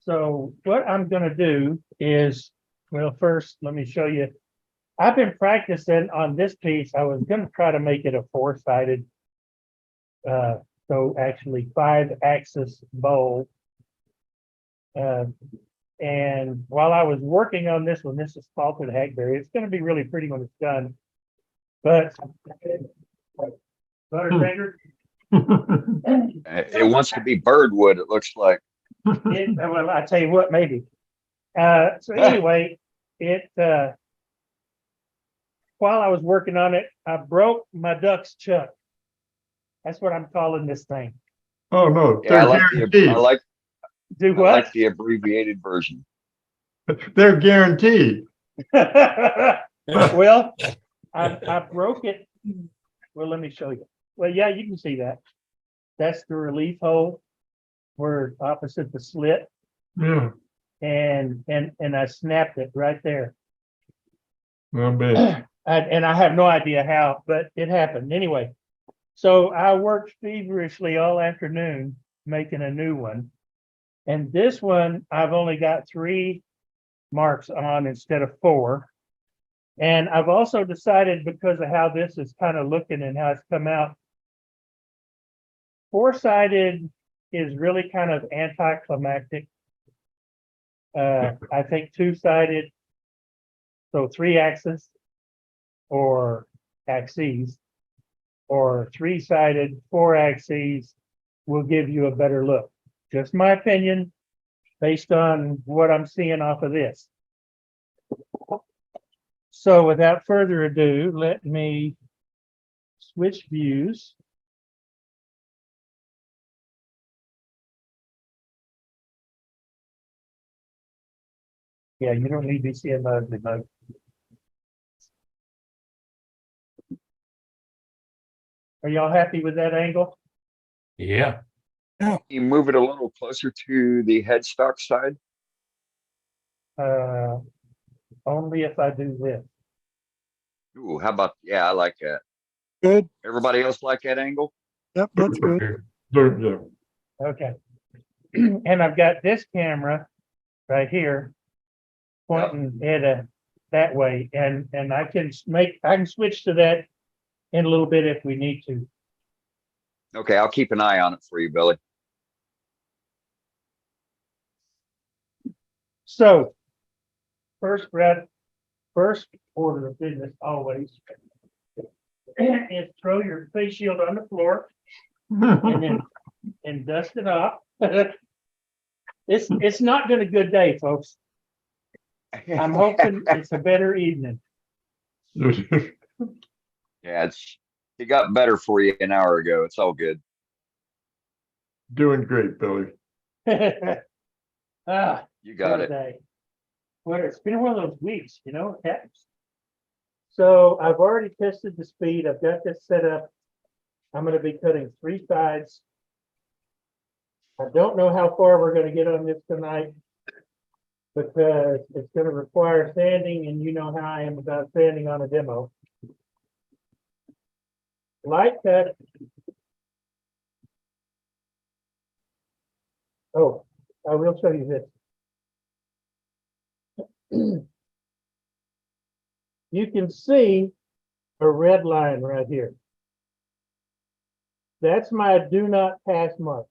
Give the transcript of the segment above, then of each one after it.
So what I'm gonna do is, well, first, let me show you. I've been practicing on this piece. I was gonna try to make it a four-sided, so actually 5-axis bowl. And while I was working on this one, this is salted hackberry. It's gonna be really pretty when it's done. But Butterfinger, It wants to be birdwood, it looks like. well, I tell you what, maybe. So anyway, while I was working on it, I broke my duck's chuck. That's what I'm calling this thing. Oh, no, Yeah, I they're guaranteed. Do I what? like the abbreviated version. They're guaranteed. Well, I broke it. Well, let me show you. Well, yeah, you can see that. That's the relief hole where opposite the slit. Yeah, And I snapped it right there. not bad. And I have no idea how, but it happened anyway. So I worked feverishly all afternoon making a new one. And this one, I've only got 3 marks on instead of 4. And I've also decided, because of how this is kind of looking and how it's come out, 4-sided is really kind of anticlimactic. I think 2-sided, so 3-axis or axes, or 3-sided, 4-axes will give you a better look. Just my opinion, based on what I'm seeing off of this. So without further ado, let me switch views. Yeah, you don't need VCM mode. Are y'all happy with that angle? Yeah. You move it a little closer to the headstock side. Only if I do this. Ooh, how about, yeah, I like that. Good. Everybody else like that angle? Yep, that's good. Yeah. Okay. And I've got this camera right here pointing it that way, and I can switch to that in a little bit if we need to. Okay, I'll keep an eye on it for you, Billy. So first order of business always is throw your face shield on the floor and dust it off. It's not been a good day, folks. I'm hoping it's a better evening. Yeah, it got better for you an hour ago. It's all good. Doing great, Billy. You got it. Day. Well, it's been one of those weeks, it happens. So I've already tested the speed. I've got this set up. I'm going to be cutting 3 sides. I don't know how far we're going to get on this tonight, because it's going to require sanding, and you know how I am about sanding on a demo. Light cut. Oh, I will show you this. You can see a red line right here. That's my do not pass mark.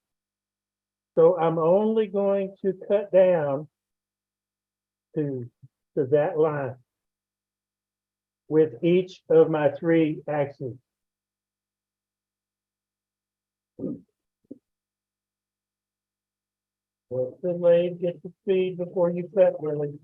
So I'm only going to cut down to that line with each of my 3 axes. Well, the lathe, get the speed before you cut, really.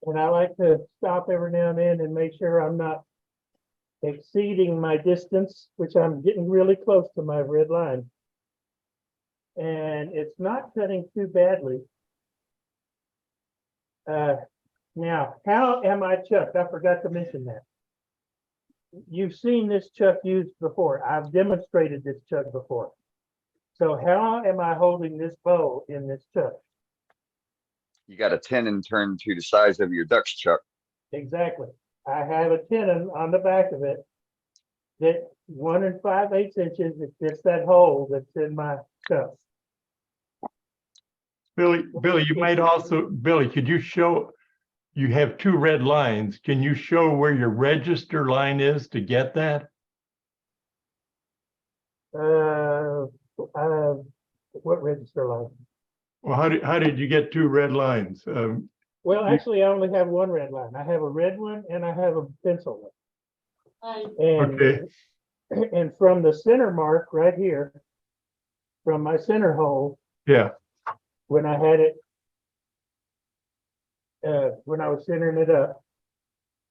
And I like to stop every now and then and make sure I'm not exceeding my distance, which I'm getting really close to my red line. And it's not cutting too badly. Now, how am I chucked? I forgot to mention that. you've seen this chuck used before. I've demonstrated this chuck before. So how am I holding this bow in this chuck? You got a tenon turned to the size of your duck's chuck. Exactly. I have a tenon on the back of it that 1 5/8 inches, it fits that hole that's in my chuck. Billy, you might also, Billy, could you show, you have two red lines. Can you show where your register line is to get that? What register line? Well, how did you get two red lines? Well, actually, I only have one red line. I have a red one and I have a pencil one. And, Okay, and from the center mark right here, from my center hole, yeah, when I had it, when I was centering it up,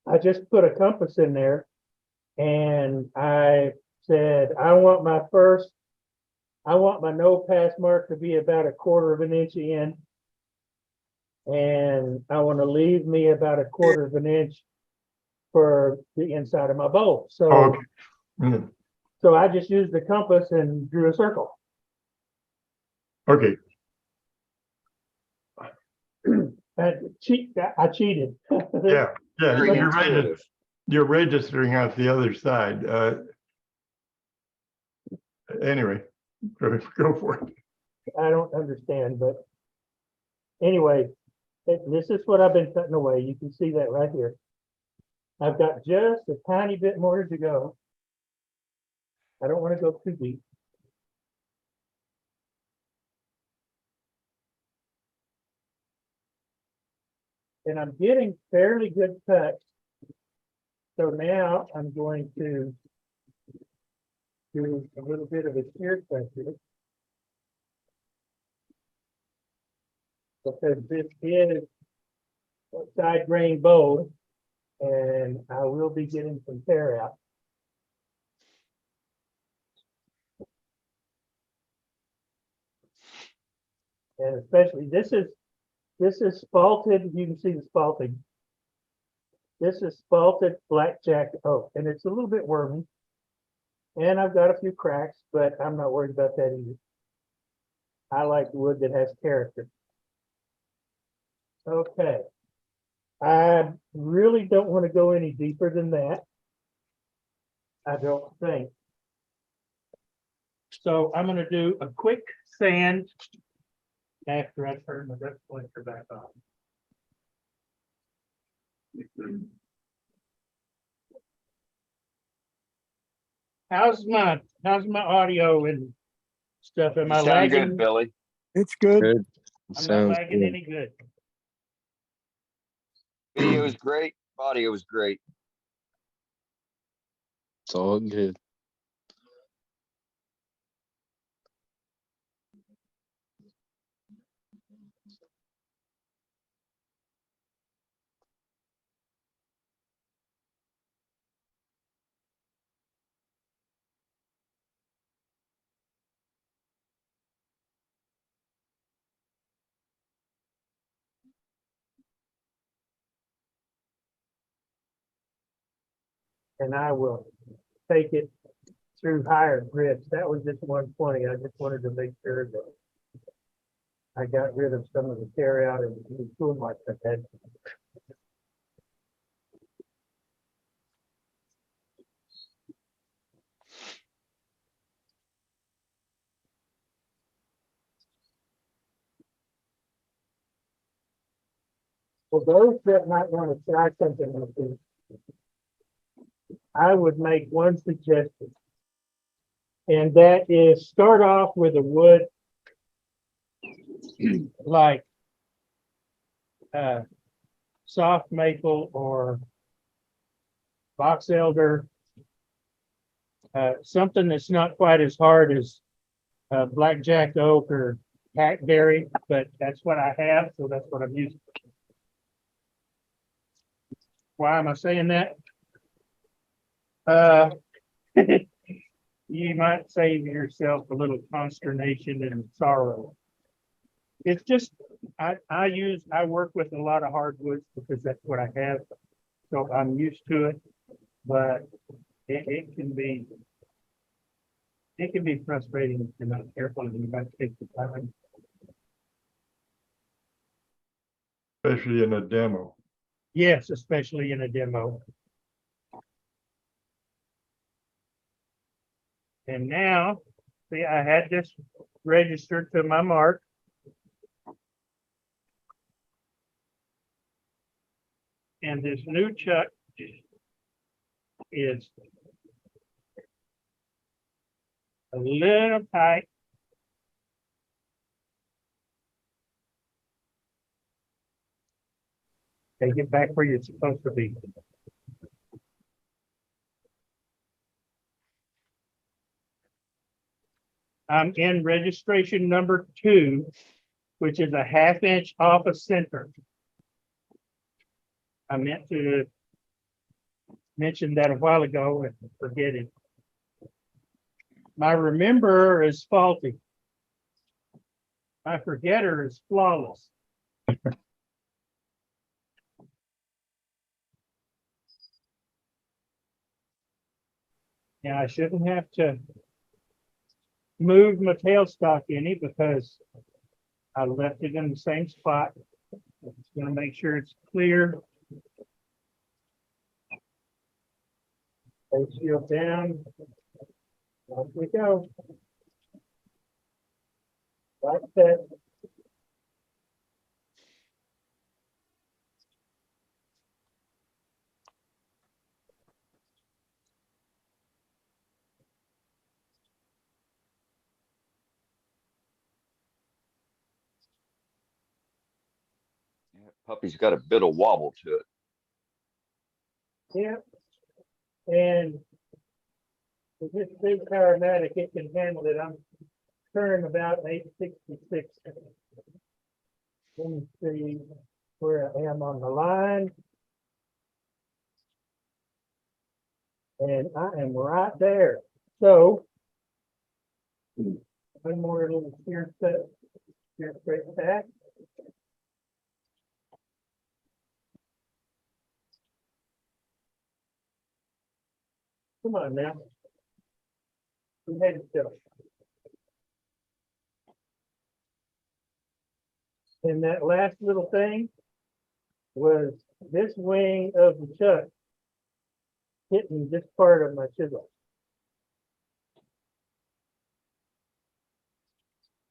I just put a compass in there and I said, I want my no pass mark to be about 1/4 inch in. And I want to leave me about 1/4 inch for the inside of my bow. So, okay. Mm, so I just used the compass and drew a circle. okay, I cheated. yeah, Very you're right. intuitive. You're registering out the other side. Anyway, go for it. I don't understand, but anyway, this is what I've been cutting away. You can see that right here. I've got just a tiny bit more to go. I don't want to go too deep. And I'm getting fairly good cuts. So now I'm going to do a little bit of a shear cut here. Because this is a side grain bow, and I will be getting some tear out. And especially this is spalted. You can see the spalting. This is spalted blackjack oak, and it's a little bit wormy. And I've got a few cracks, but I'm not worried about that either. I like wood that has character. Okay. I really don't want to go any deeper than that. I don't think. So I'm going to do a quick sand after I turn the rest blinker back on. How's my audio and stuff? Am You I sound lagging? good, Billy. It's good. Good. I'm not Sounds lagging good. any good. Video is great. Audio was great. It's all good. And I will take it through higher grips. That was just 120. I just wanted to make sure that I got rid of some of the tear out and the tool marks I had. For those that might want to try something like this, I would make one suggestion. And that is start off with a wood like soft maple or box elder, something that's not quite as hard as blackjack oak or hackberry, but that's what I have, so that's what I'm using. Why am I saying that? You might save yourself a little consternation and sorrow. It's just I work with a lot of hardwoods because that's what I have, so I'm used to it. But it can be frustrating if you're not careful and you got to take the time. Especially in a demo. Yes, especially in a demo. And now, see, I had this registered to my mark. And this new chuck is a little tight. Take it back where you're supposed to be. I'm in registration number 2, which is a 1/2 inch off of center. I meant to mention that a while ago and forget it. My rememberer is faulty. My forgetter is flawless. Now I shouldn't have to move my tailstock any because I left it in the same spot. Just gonna make sure it's clear. Face shield down. Off we go. Like that. Puppy's got a bit of wobble to it. Yeah. And with this big Powermatic, it can handle it. I'm turning about 866. Let me see where I am on the line. And I am right there. So one more little steer straight back. Come on now. Go ahead and go. And that last little thing was this wing of the chuck hitting this part of my chisel.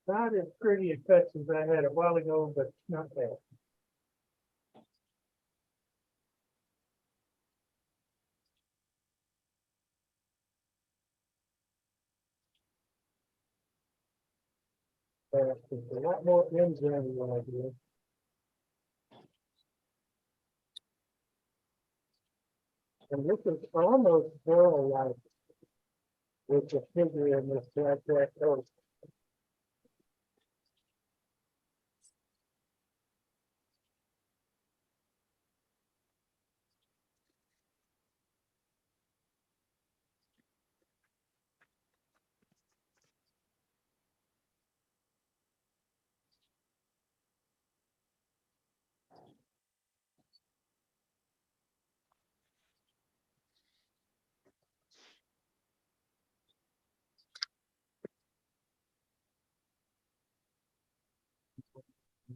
Not as pretty a cut as I had a while ago, but not bad. There's a lot more ends there than what I did. And this is almost barrel-like with the figure in this black coat.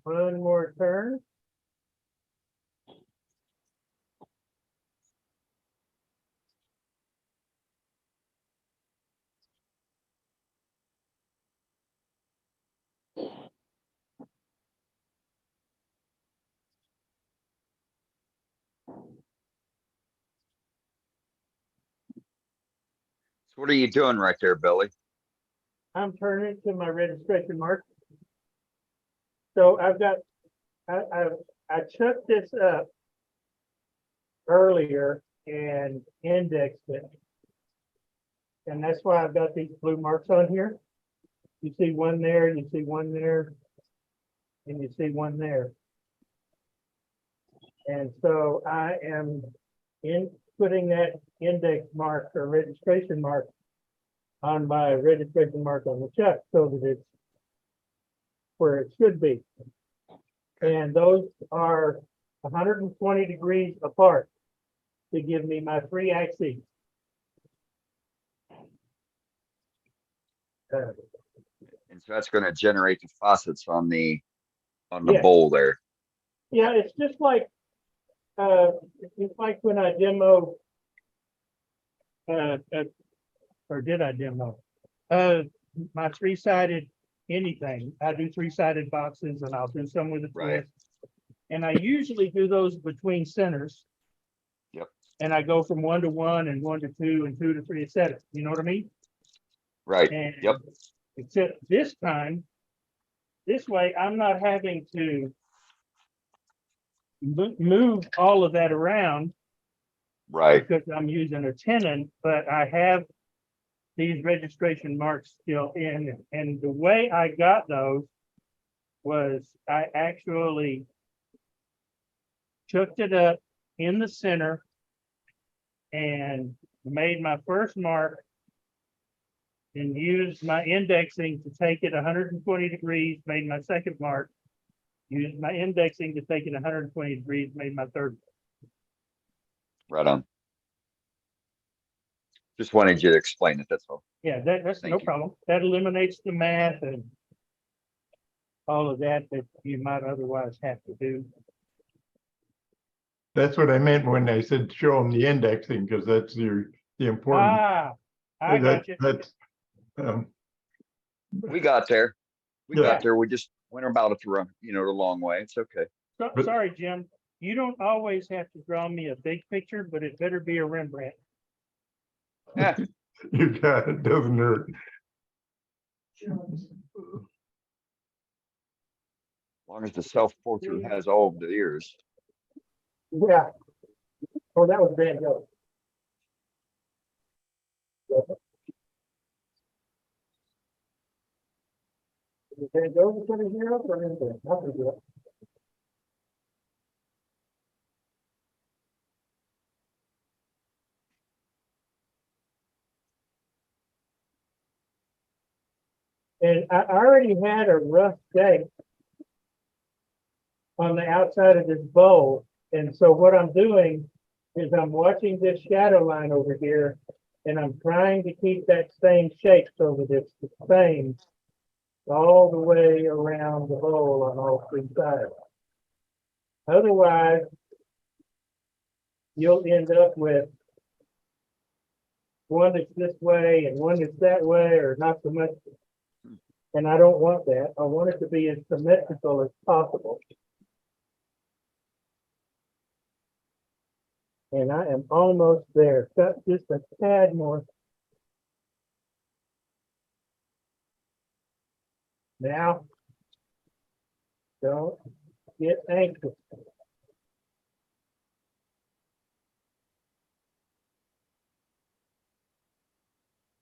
One more turn. So what are you doing right there, Billy? I'm turning to my registration mark. So I've got, I chucked this up earlier and indexed it. And that's why I've got these blue marks on here. You see one there, you see one there, and you see one there. And so I am putting that index mark or registration mark on my registration mark on the chuck so that it's where it should be. And those are 120 degrees apart to give me my 3 axes. And so that's gonna generate the faucets on the Yeah. bowl there. Yeah, it's just like, it's like when I demo, or did I demo? My three-sided anything. I do three-sided boxes and I'll do some with a Right. twist. And I usually do those between centers. Yep. And I go from 1 to 1 and 1 to 2 and 2 to 3, etc. You know what I mean? Right. And Yep. except this time, this way, I'm not having to move all of that around Right. because I'm using a tenon, but I have these registration marks still in. And the way I got those was I actually chucked it up in the center and made my first mark and used my indexing to take it 120 degrees, made my second mark, used my indexing to take it 120 degrees, made my third. Right on. Just wanted you to explain it, that's all. Yeah, that's Thank no you. problem. That eliminates the math and all of that you might otherwise have to do. That's what I meant when I said show them the indexing, because that's the important. Ah, I that- got you. That's, We got there. We Yeah. got there. We just went about it the wrong, the long way. It's okay. but- Sorry, Jim. You don't always have to draw me a big picture, but it better be a Rembrandt. Yeah. you got it, doesn't hurt. As long as the self-portrait has all of the ears. Yeah. Oh, that was Van Gogh. Is Van Gogh the 20 or Rembrandt? Nothing to it. And I already had a rough day on the outside of this bowl. And so what I'm doing is I'm watching this shadow line over here and I'm trying to keep that same shape so that it's the same all the way around the bowl on all three sides. Otherwise, you'll end up with one that's this way and one that's that way, or not so much. And I don't want that. I want it to be as symmetrical as possible. And I am almost there. Got just a tad more. Now, don't get anxious.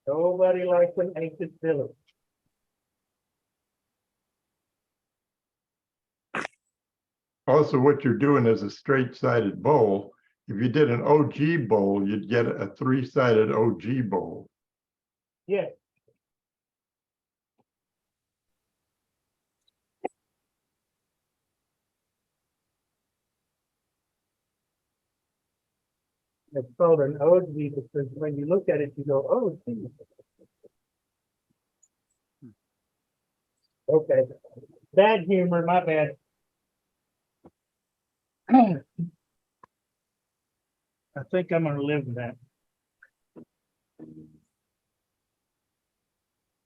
Nobody likes an anxious village. Also, what you're doing is a straight-sided bowl. If you did an OG bowl, you'd get a three-sided OG bowl. Yeah. It's called an OG because when you look at it, you go, oh, gee. Okay. Bad humor, my bad. I think I'm gonna live with that.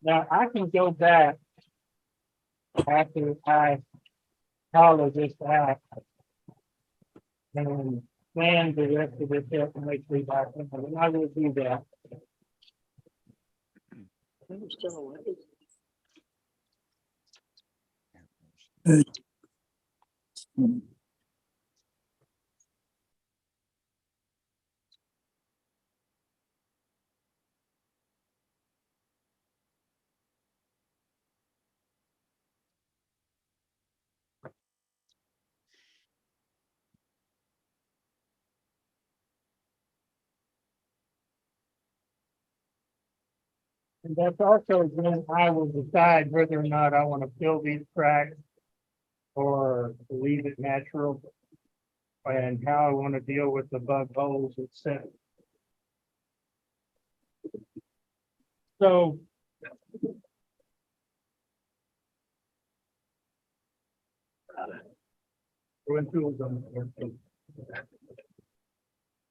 Now I can go back after I follow this out and plan the rest of this up and make sure that and I will do that. And that's also when I will decide whether or not I want to fill these cracks or leave it natural and how I want to deal with the bug holes, etc. So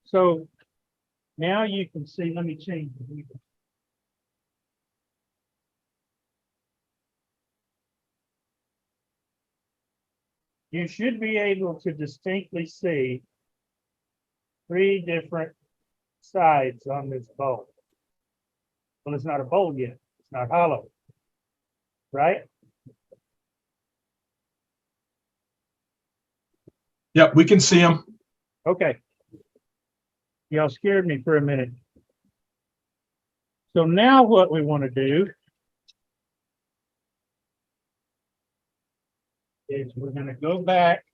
So now you can see, let me change. You should be able to distinctly see three different sides on this bowl. Well, it's not a bowl yet. It's not hollow. Right? Yep, we can see them. Okay. Y'all scared me for a minute. So now what we want to do is we're going to go back.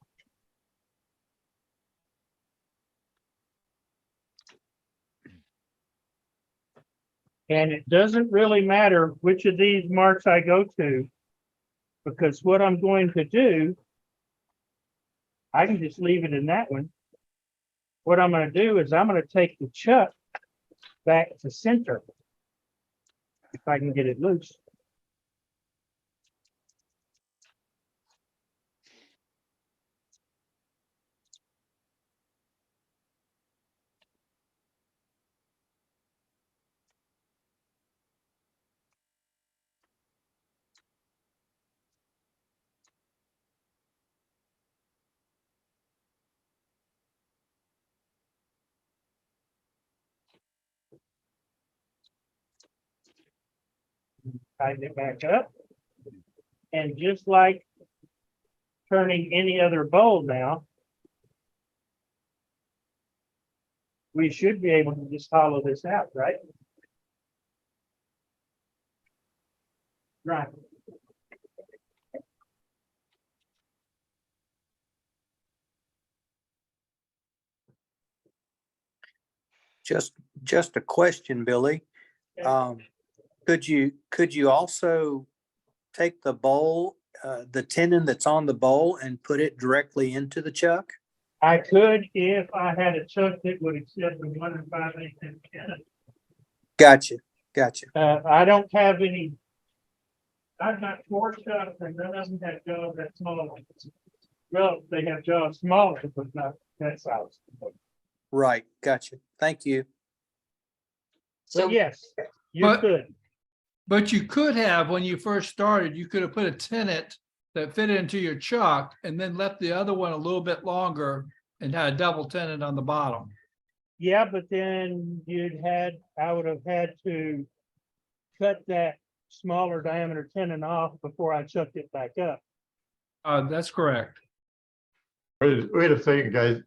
And it doesn't really matter which of these marks I go to, because what I'm going to do, I can just leave it in that one. What I'm going to do is I'm going to take the chuck back to center, if I can get it loose. Tighten it back up. And just like turning any other bowl now, we should be able to just hollow this out, right? Right. Just a question, Billy. Could you also take the bowl, the tenon that's on the bowl and put it directly into the chuck? I could if I had a chuck that would accept the 1 5/8 tenon. Gotcha. I don't have any. I've got 4 chucks and none of them have jaws that small. Well, they have jaws smaller, but not that size. Right. Gotcha. Thank you. So yes, you But- could. But you could have, when you first started, you could have put a tenet that fit into your chuck and then left the other one a little bit longer and had a double tenet on the bottom. Yeah, but then I would have had to cut that smaller diameter tenon off before I chucked it back up. That's correct. Wait a second, guys.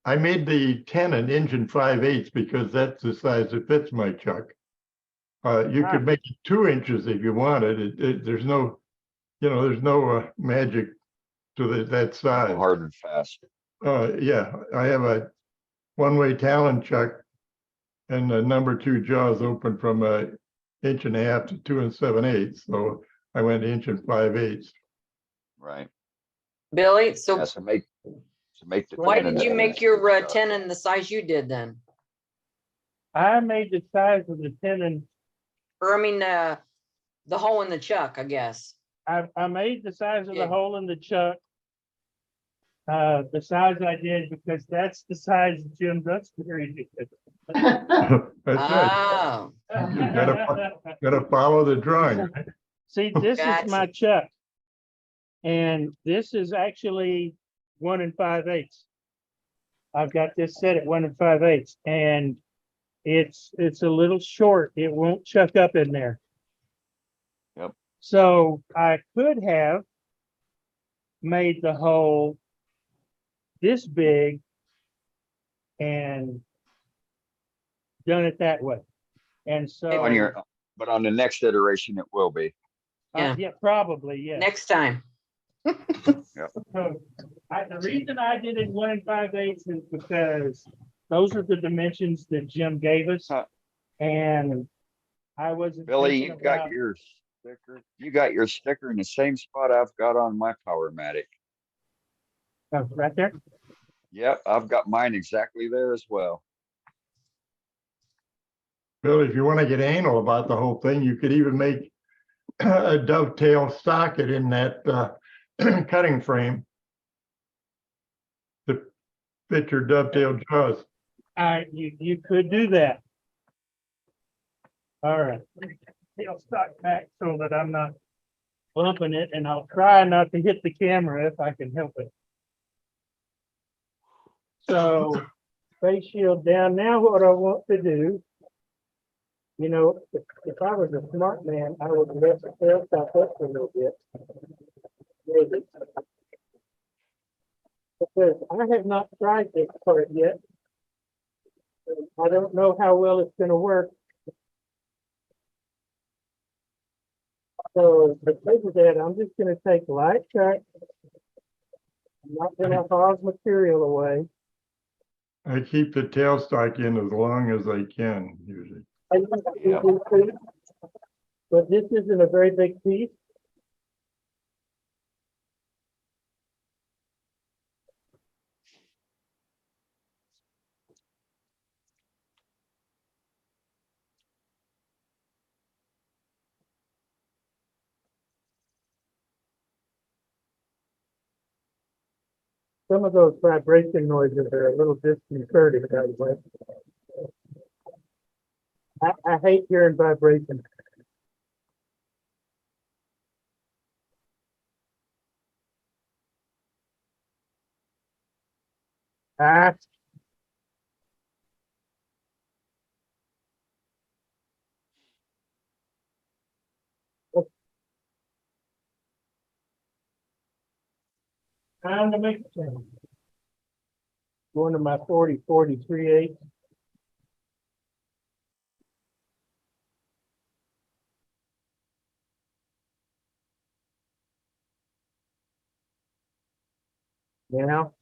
I made the tenon engine 5/8 because that's the size that fits my chuck. You could make it 2 inches if you wanted. There's no, there's no magic to that size. Hard and fast. Yeah, I have a one-way Talon chuck and the number 2 jaws open from 1.5 inches to 2 7/8. So I went 1 5/8. Right. Billy, Yeah, so so make the. why tenon did you that make matches your the chuck. tenon the size you did then? I made the size of the tenon. Or I mean, the hole in the chuck, I guess. I made the size of the Yeah. hole in the chuck. The size I did because that's the size Jim Duxbury did. That's right. Oh, Gotta follow the drawing. See, this is my Gotcha. chuck. And this is actually 1 5/8. I've got this set at 1 5/8 and it's a little short. It won't chuck up in there. Yep. So I could have made the hole this big and done it that way. And so, But on the next iteration, it will be. yeah, probably, yeah. next time. So the reason I did it 1 5/8 is because those are the dimensions that Jim gave us. Huh. And I wasn't. Billy, thinking you got about- your sticker. You got your sticker in the same spot I've got on my Powermatic. Oh, right there. Yep, I've got mine exactly there as well. Bill, if you want to get anal about the whole thing, you could even make a dovetail socket in that cutting frame to fit your dovetail jaws. You could do that. All right. It'll stock back so that I'm not bumping it, and I'll try not to hit the camera if I can help it. So face shield down. Now what I want to do, you know, if I was a smart man, I would let the tail stop up a little bit. Maybe. Because I have not tried this part yet. I don't know how well it's gonna work. So because of that, I'm just gonna take light cut. I'm not gonna hog material away. I keep the tailstock in as long as I can usually. Yeah. But this isn't a very big piece. Some of those vibration noises are a little disconcerting, by the way. I hate hearing vibration. Ah. Time to make a change. Going to my 43/8. Now.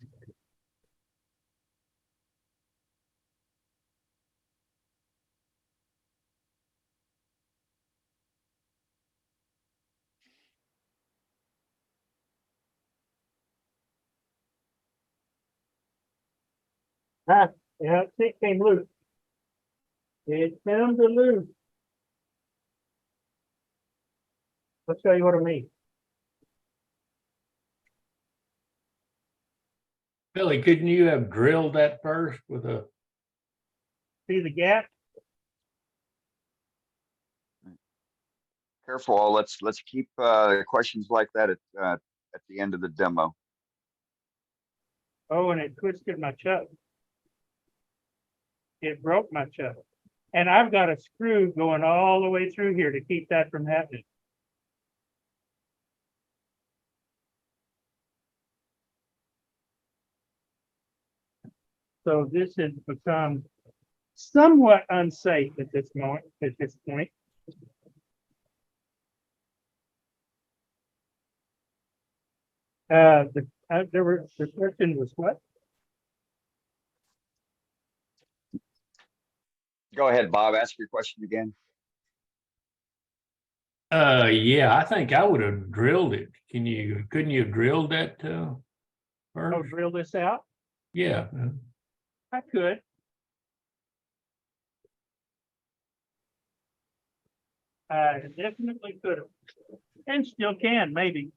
Ah, yeah, it came loose. It came to loose. I'll show you what I mean. Billy, couldn't you have drilled that first with a, See the gap? Careful, let's keep questions like that at the end of the demo. Oh, and it twisted my chuck. It broke my chuck. And I've got a screw going all the way through here to keep that from happening. So this has become somewhat unsafe at this moment, at this point. The question was what? Go ahead, Bob, ask your question again. yeah, I think I would have drilled it. Couldn't you have drilled that, Oh, first? drill this out? Yeah, I could. I definitely could have. And still can, maybe.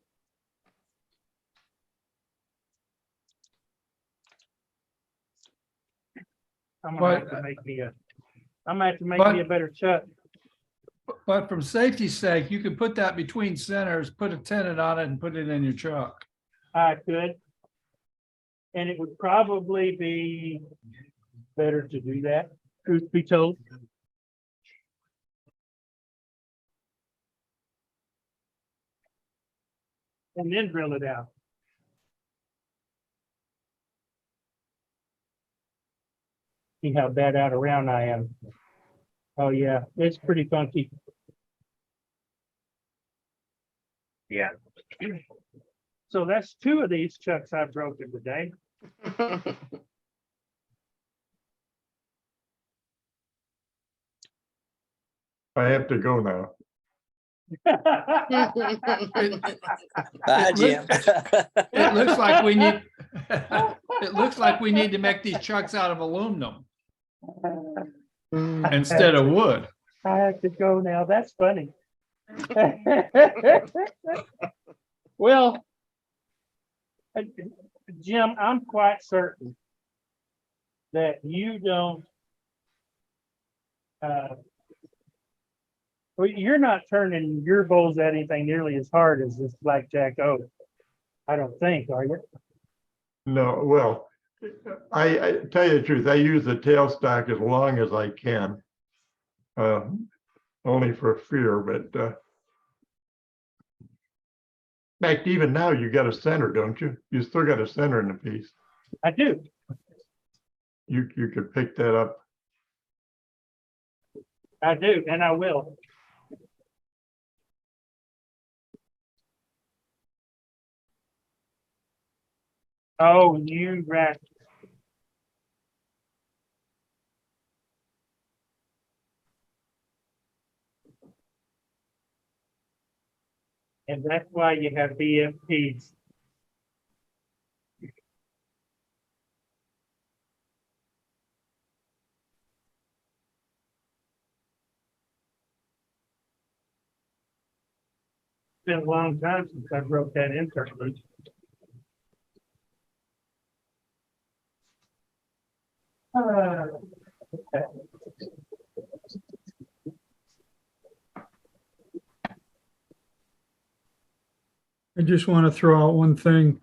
I'm gonna have to make me a, I'm gonna have to make me a better chuck. But from safety's sake, you could put that between centers, put a tenon on it and put it in your truck. I could. And it would probably be better to do that, truth be told. And then drill it out. See how bad out around I am. Oh yeah, it's pretty funky. Yeah. So that's 2 of these chucks I've broken today. I have to go now. Bye, It Jim. It looks like we need, it looks like we need to make these trucks out of aluminum instead of wood. I have to go now. That's funny. Well, Uh, Jim, I'm quite certain that you don't, well, you're not turning your bowls at anything nearly as hard as this blackjack oak. I don't think, are you? No, well, I tell you the truth, I use the tailstock as long as I can. Only for fear, but in fact, even now you got a center, don't you? You still got a center in the piece. I do. You could pick that up. I do, and I will. Oh, you rat. And that's why you have BFPs. Been a long time since I broke that insert loose. Okay. I just want to throw out one thing.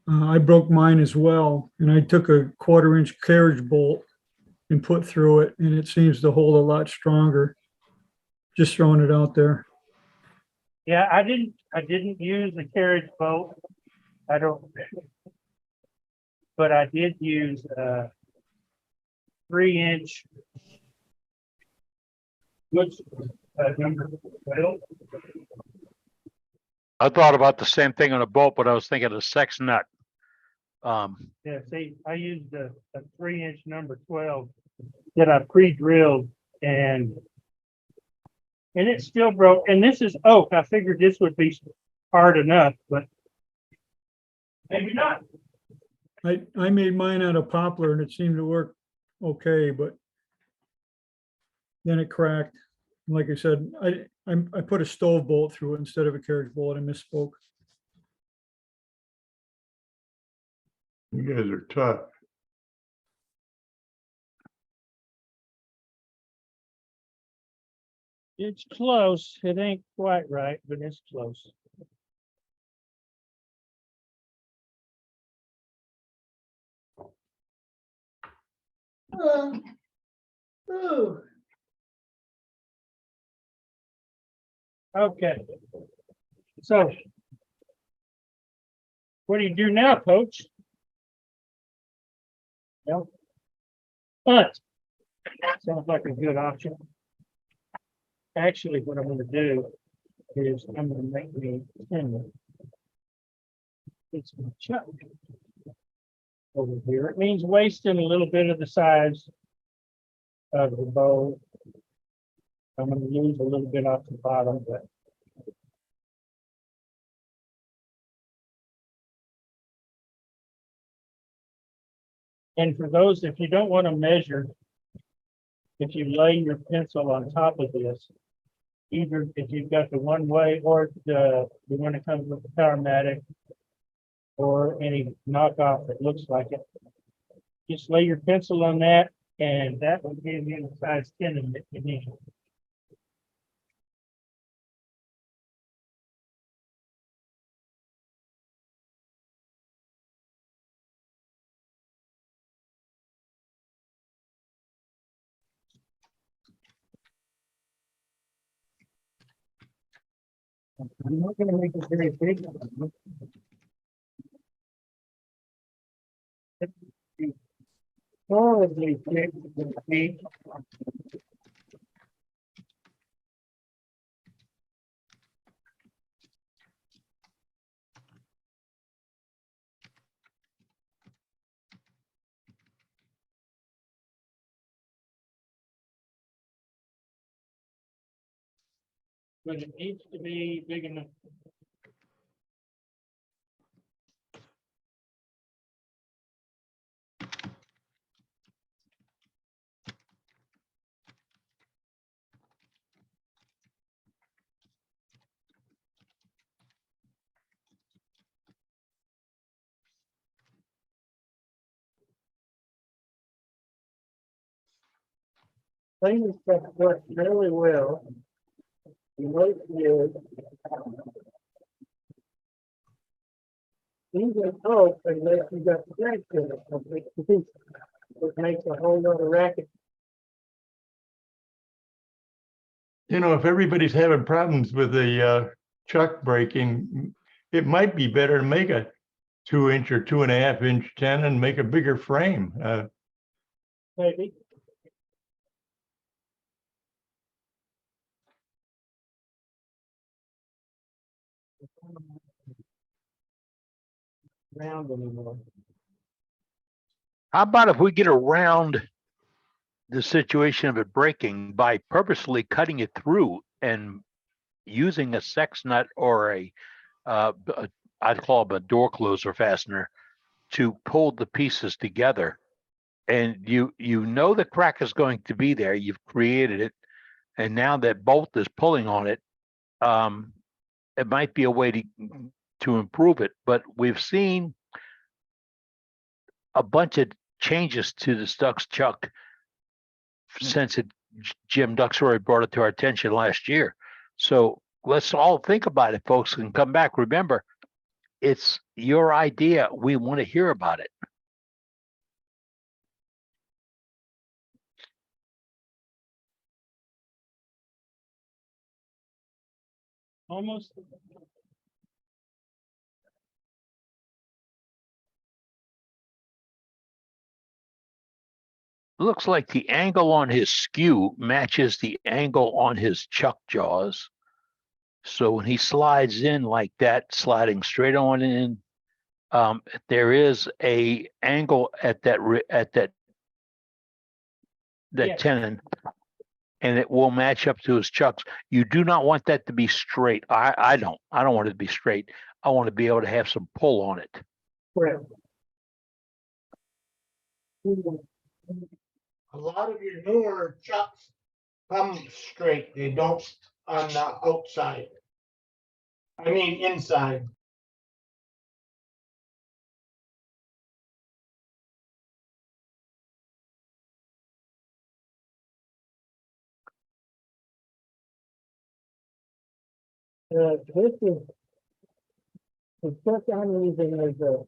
I broke mine as well, and I took a 1/4 inch carriage bolt and put through it, and it seems to hold a lot stronger. Just throwing it out there. Yeah, I didn't use the carriage bolt. I don't, but I did use 3-inch which number 12. I thought about the same thing on a boat, but I was thinking of sex nut. Yeah, see, I used a 3-inch number 12 that I pre-drilled and it still broke. And this is oak. I figured this would be hard enough, but maybe not. I made mine out of poplar and it seemed to work okay, but then it cracked. Like I said, I put a stove bolt through it instead of a carriage bolt. I misspoke. You guys are tough. It's close. It ain't quite right, but it's close. Okay. So what do you do now, coach? Well, hunt. Sounds like a good option. Actually, what I'm gonna do is I'm gonna make me 10. It's my chuck over here. It means wasting a little bit of the size of the bow. I'm gonna lose a little bit off the bottom, but and for those, if you don't want to measure, if you lay your pencil on top of this, either if you've got the one way or the one that comes with the Powermatic or any knockoff that looks like it, just lay your pencil on that and that will give you the size 10 that you need. I'm not going to make it very big. Horribly big. But it needs to be big enough. Clean stuff works really well. You know, it's good. Even though, unless you got the drink in it makes a whole lot of racket. You know, if everybody's having problems with the chuck breaking, it might be better to make a 2-inch or 2.5-inch tenon and make a bigger frame. Maybe. Round anymore. How about if we get around the situation of it breaking by purposely cutting it through and using a sex nut or I'd call it a door closer fastener to pull the pieces together. And you know the crack is going to be there. You've created it. And now that bolt is pulling on it, it might be a way to improve it. But we've seen a bunch of changes to the Stux chuck since Jim Duxbury brought it to our attention last year. So let's all think about it, folks, and come back. Remember, it's your idea. We want to hear about it. Almost. Looks like the angle on his skew matches the angle on his chuck jaws. So when he slides in like that, sliding straight on in, there is a angle at that Yes. tenon, and it will match up to his chucks. You do not want that to be straight. I don't want it to be straight. I want to be able to have some pull on it. Correct. A lot of your newer chucks come straight. They don't on the outside. I mean, inside. This is the stuff I'm using is a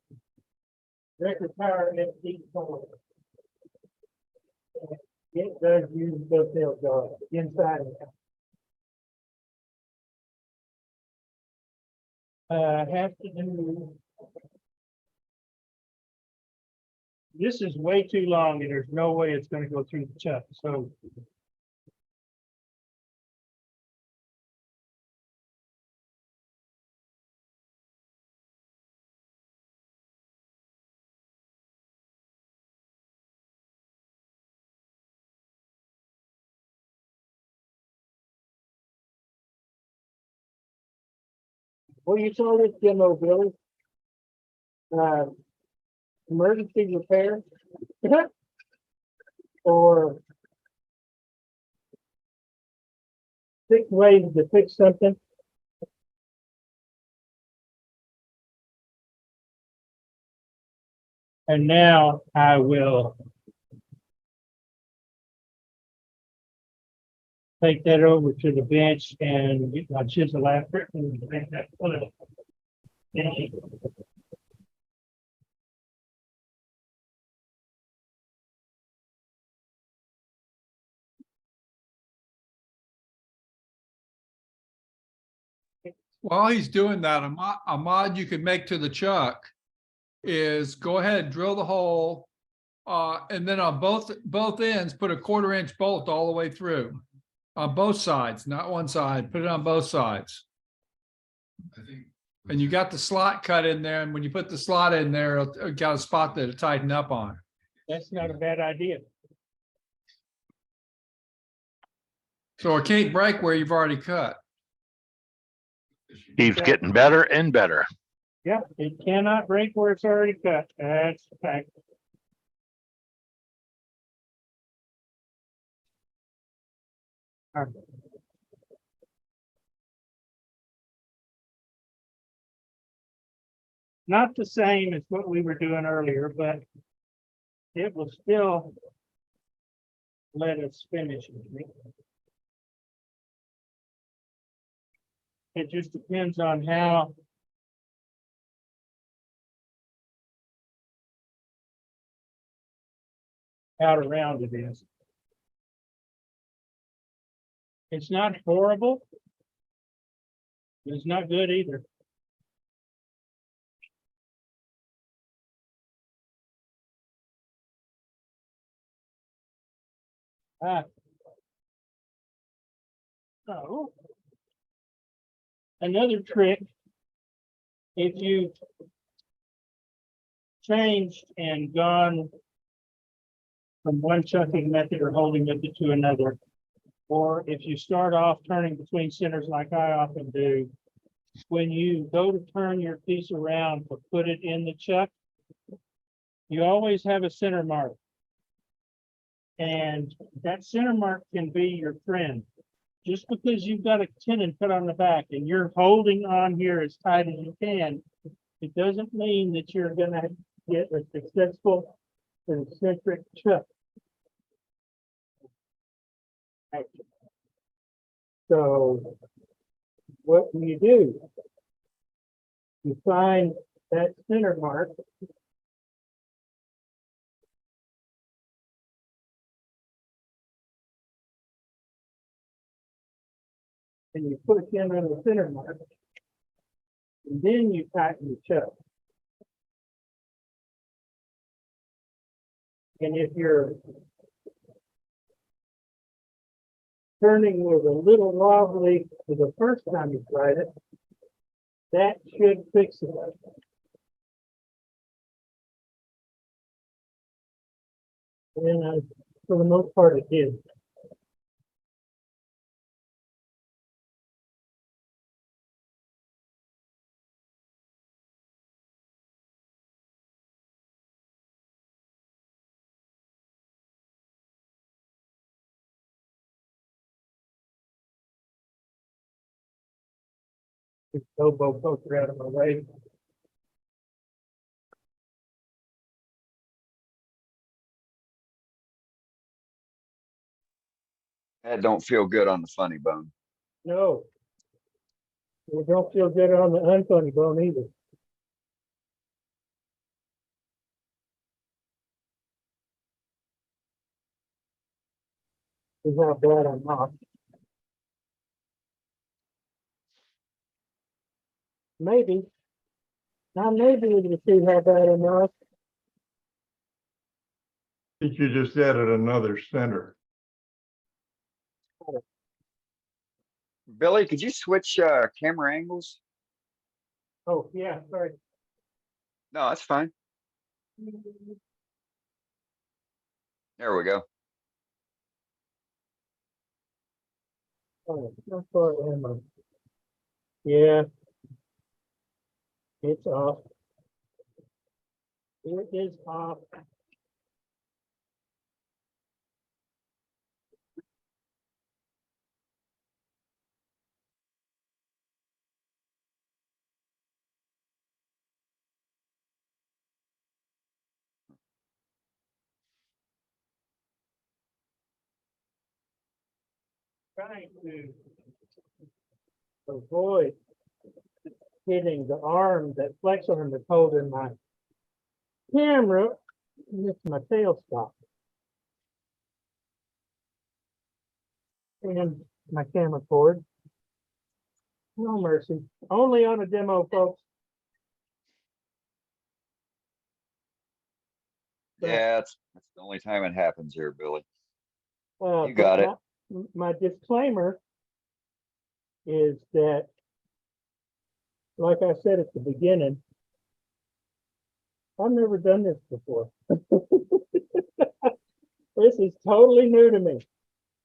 record power SD solar. It does use dovetail jaws inside and out. Have to do. This is way too long and there's no way it's gonna go through the chuck, so. What do you call this demo, Billy? Emergency repair? Or 6 ways to fix something? And now I will take that over to the bench and get my chisel after it and make that full. While he's doing that, a mod you could make to the chuck is go ahead, drill the hole, and then on both ends, put a 1/4-inch bolt all the way through. On both sides, not one side, put it on both sides. And you got the slot cut in there, and when you put the slot in there, it got a spot that to tighten up on. That's not a bad idea. So it can't break where you've already cut. Keeps getting better and better. Yep, it cannot break where it's already cut. That's the fact. All right. Not the same as what we were doing earlier, but it will still let us finish with me. It just depends on how out around it is. It's not horrible. But it's not good either. Ah. Oh. Another trick, if you've changed and gone from one chucking method or holding method to another, or if you start off turning between centers like I often do, when you go to turn your piece around to put it in the chuck, you always have a center mark. And that center mark can be your friend. Just because you've got a tenon put on the back and you're holding on here as tight as you can, it doesn't mean that you're gonna get a successful concentric chuck. So what do? You find that center mark. And you put it in on the center mark. And then you tighten the chuck. And if you're turning was a little wobbly for the first time you tried it, that should fix it. And for the most part, it did. This elbow poker out of my way. That don't feel good on the funny bone. No. We don't feel good on the unfunny bone either. See how bad I'm not. Maybe. Now maybe we can see how bad I'm not. I think you just added another center. Billy, could you switch camera angles? Oh, yeah, sorry. No, that's fine. There we go. Oh, how far am I? Yeah. It's off. It is off. Trying to avoid hitting the arm, that flex arm that's holding my camera. It's my tail stop. And my camera cord. No mercy. Only on a demo, folks. Yeah, that's the only time it happens here, Billy. You But got it. my disclaimer is that, like I said at the beginning, I've never done this before. This is totally new to me.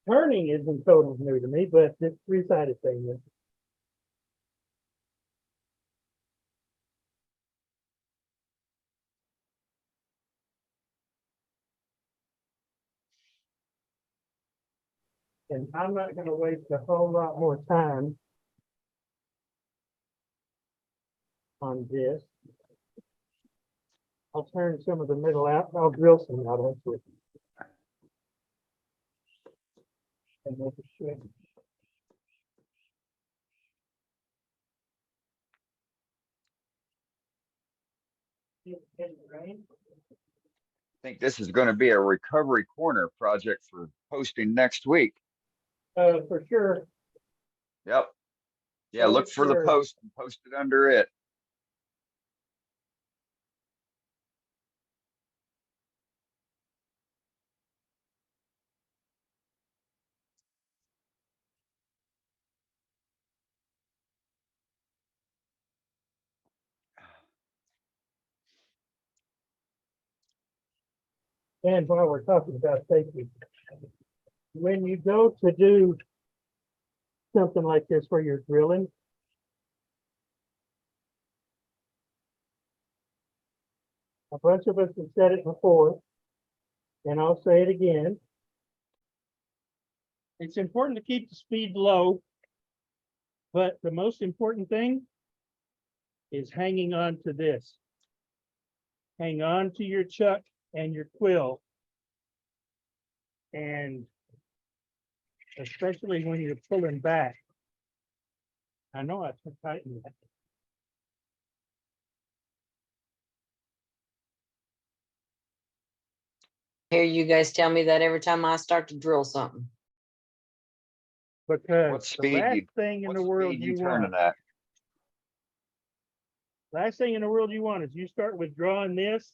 Turning isn't totally new to me, but this three-sided thing is. And I'm not gonna waste a whole lot more time on this. I'll turn some of the middle out. I'll drill some out into it. And make it straight. Rain? I think this is gonna be a recovery corner project for posting next week. For sure. Yep. Yeah, Oh, look for the sure. post and post it under it. And while we're talking about safety, when you go to do something like this where you're drilling, a bunch of us have said it before, and I'll say it again. It's important to keep the speed low, but the most important thing is hanging on to this. Hang on to your chuck and your quill. And especially when you're pulling back. I know I should tighten that. Hear you guys tell me that every time I start to drill something. Because What the speed last you, thing in what the world speed you you turning want, at? last thing in the world you want is you start withdrawing this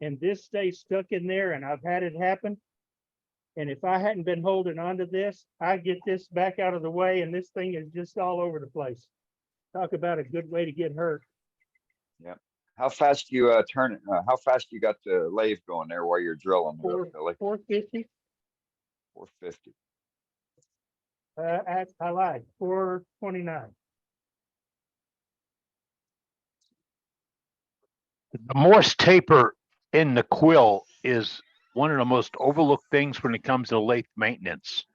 and this stays stuck in there, and I've had it happen. And if I hadn't been holding on to this, I get this back out of the way and this thing is just all over the place. Talk about a good way to get hurt. Yep. How fast you turn it? How fast you got the lathe going there while you're drilling, Billy? 450. 450. I lied, 429. The Morse taper in the quill is one of the most overlooked things when it comes to lathe maintenance.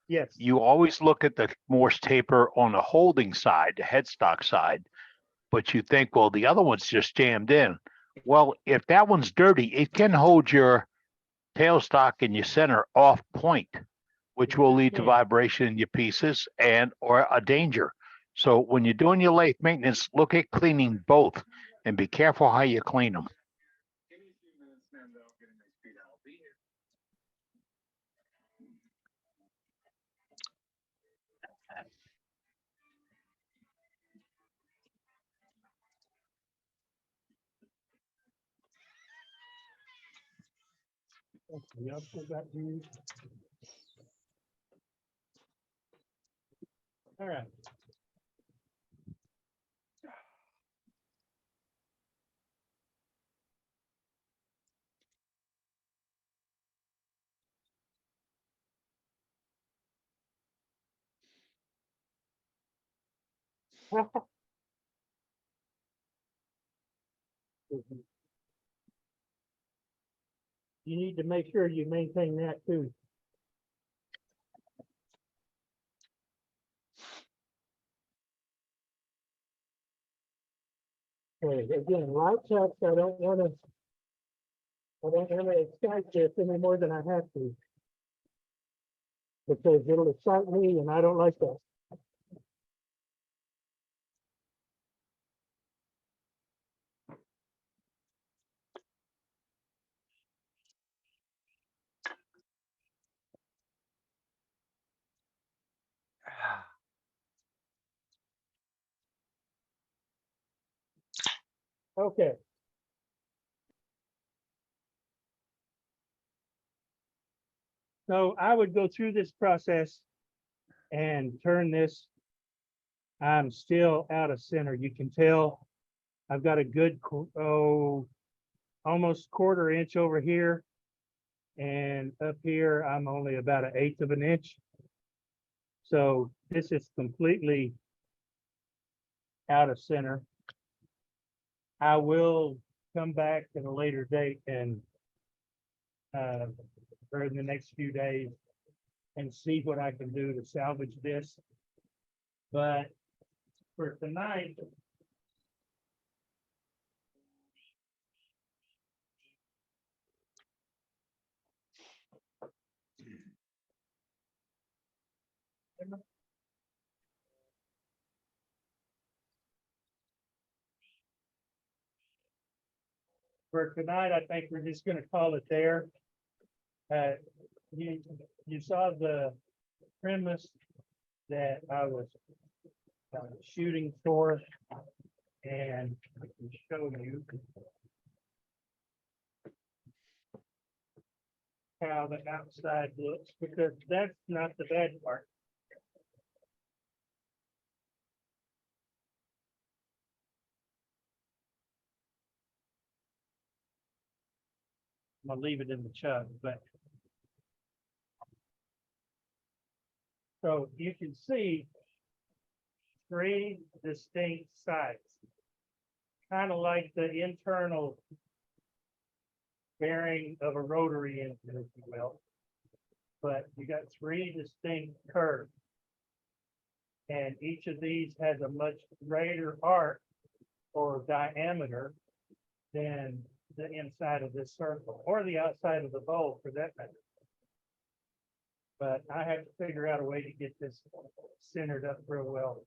Yes. You always look at the Morse taper on the holding side, the headstock side, but you think, well, the other one's just jammed in. Well, if that one's dirty, it can hold your tailstock and your center off point, which will lead to vibration in your pieces and or a danger. So when you're doing your lathe maintenance, look at cleaning both and be careful how you clean them. We also got these. All right. You need to make sure you maintain that too. Okay, again, light touch, I don't want to excite this any more than I have to. Because it'll excite me and I don't like that. Okay. So I would go through this process and turn this. I'm still out of center. You can tell I've got a good, almost quarter inch over here. And up here, I'm only about 1/8 of an inch. So this is completely out of center. I will come back at a later date and or in the next few days and see what I can do to salvage this. But for tonight, for tonight, I think we're just gonna call it there. You, you saw the premise that I was shooting for, and I can show you how the outside looks, because that's not the bad part. I'm gonna leave it in the chuck, but. So you can see 3 distinct sides. Kind of like the internal bearing of a rotary engine, if you will. But you got 3 distinct curves. And each of these has a much greater arc or diameter than the inside of this circle, or the outside of the bowl for that matter. But I have to figure out a way to get this centered up real well.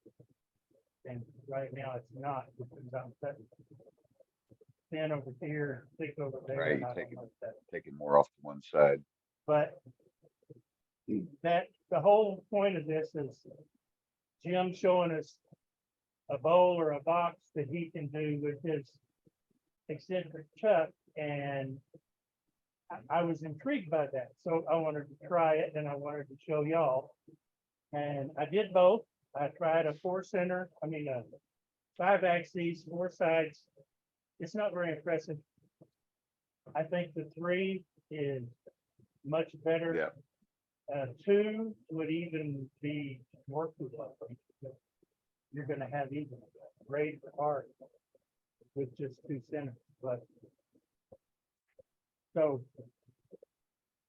And right now it's not, because I'm cutting thin over here, thick over there. Right, and I don't taking- like that. Taking more off to one side. But that, the whole point of this is Jim showing us a bowl or a box that he can do with his eccentric chuck, and I was intrigued by that. So I wanted to try it, and I wanted to show y'all. And I did both. I tried a 5 axes, 4 sides. It's not very impressive. I think the 3 is much better. Yeah. 2 would even be more cool. You're gonna have even great art with just 2 centers, but. So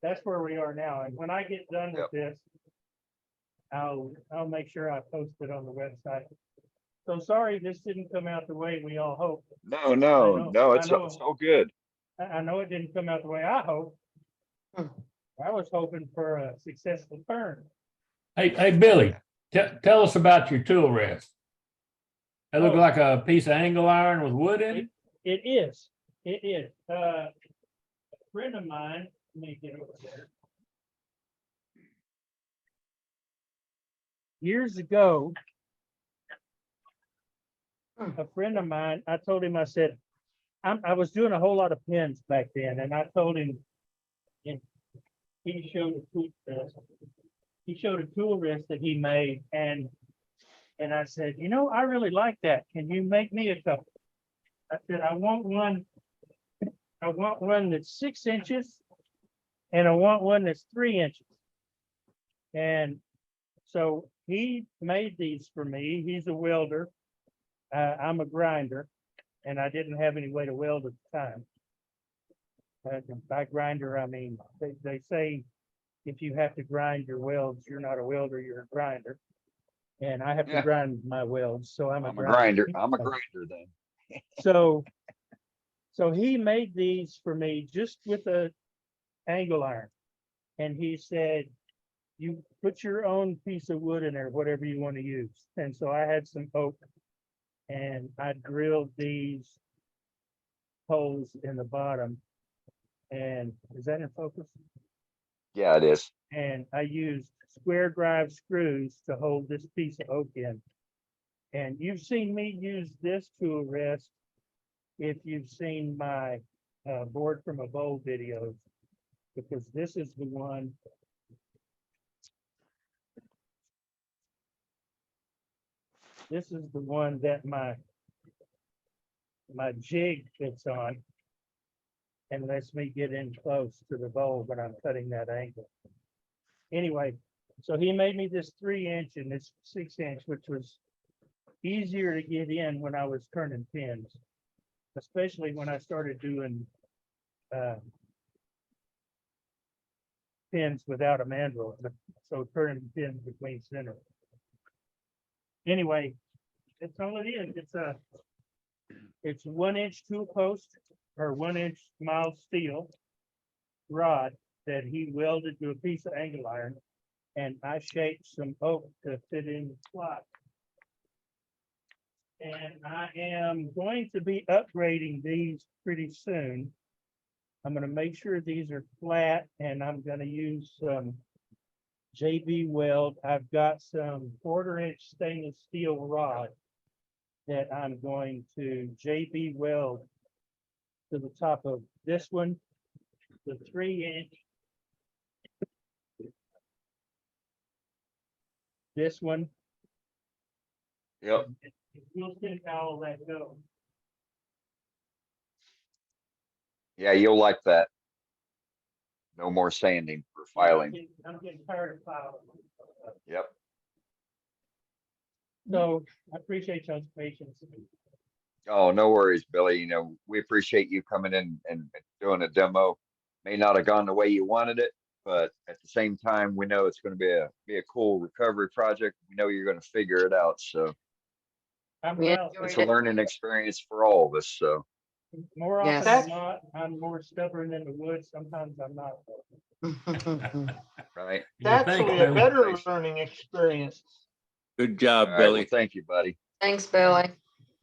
that's where we are now. And when I get done with this, I'll make sure I post it on the website. So sorry, this didn't come out the way we all hoped. No, I no, know, no, I it's know. all good. I know it didn't come out the way I hoped. I was hoping for a successful turn. Hey, Billy, tell us about your tool rest. It looked Oh. like a piece of angle iron with wood in it. It is. A friend of mine, let me get over there. Years ago, a friend of mine, I told him, I said, I was doing a whole lot of pins back then, and I told him, and he showed a tool rest that he made, and I said, I really like that. Can you make me a couple? I said, I want one that's 6 inches, and I want one that's 3 inches. And so he made these for me. He's a welder. I'm a grinder, and I didn't have any way to weld at the time. By grinder, I mean, they say if you have to grind your welds, you're not a welder, you're a grinder. And I have to Yeah. grind my welds, so I'm a I'm a grinder. I'm a grinder. grinder then. So he made these for me just with a angle iron. And he said, you put your own piece of wood in there, whatever you want to use. And so I had some oak, and I drilled these holes in the bottom. And is that in focus? Yeah, it is. And I used square drive screws to hold this piece of oak in. And you've seen me use this tool rest if you've seen my board from a bowl videos, because this is the one. This is the one that my jig fits on and lets me get in close to the bowl when I'm cutting that angle. Anyway, so he made me this 3 inch and this 6 inch, which was easier to get in when I was turning pins, especially when I started doing pins without a mandrel, so turning pins between center. Anyway, that's all it is. It's 1 inch tool post or 1 inch mild steel rod that he welded to a piece of angle iron, and I shaped some oak to fit in the slot. And I am going to be upgrading these pretty soon. I'm gonna make sure these are flat and I'm gonna use some JB weld. I've got some 1/4-inch stainless steel rod that I'm going to JB weld to the top of this one, the 3-inch. This one. Yep. We'll see how all that goes. Yeah, you'll like that. No more sanding for filing. I'm getting tired of filing. Yep. So I appreciate y'all's patience. Oh, no worries, Billy. You know, we appreciate you coming in and doing a demo. May not have gone the way you wanted it, but at the same time, we know it's going to be a cool recovery project. We know you're going to figure it out. So I'm We well, it's enjoyed a it. learning experience for all of us. So more often Yes. than not, I'm more stubborn in the woods. Sometimes I'm not. right. That's Thanks, actually a Billy. better Thanks. learning experience. Good All job, right. Well, Billy. thank you, buddy. Thanks, Billy.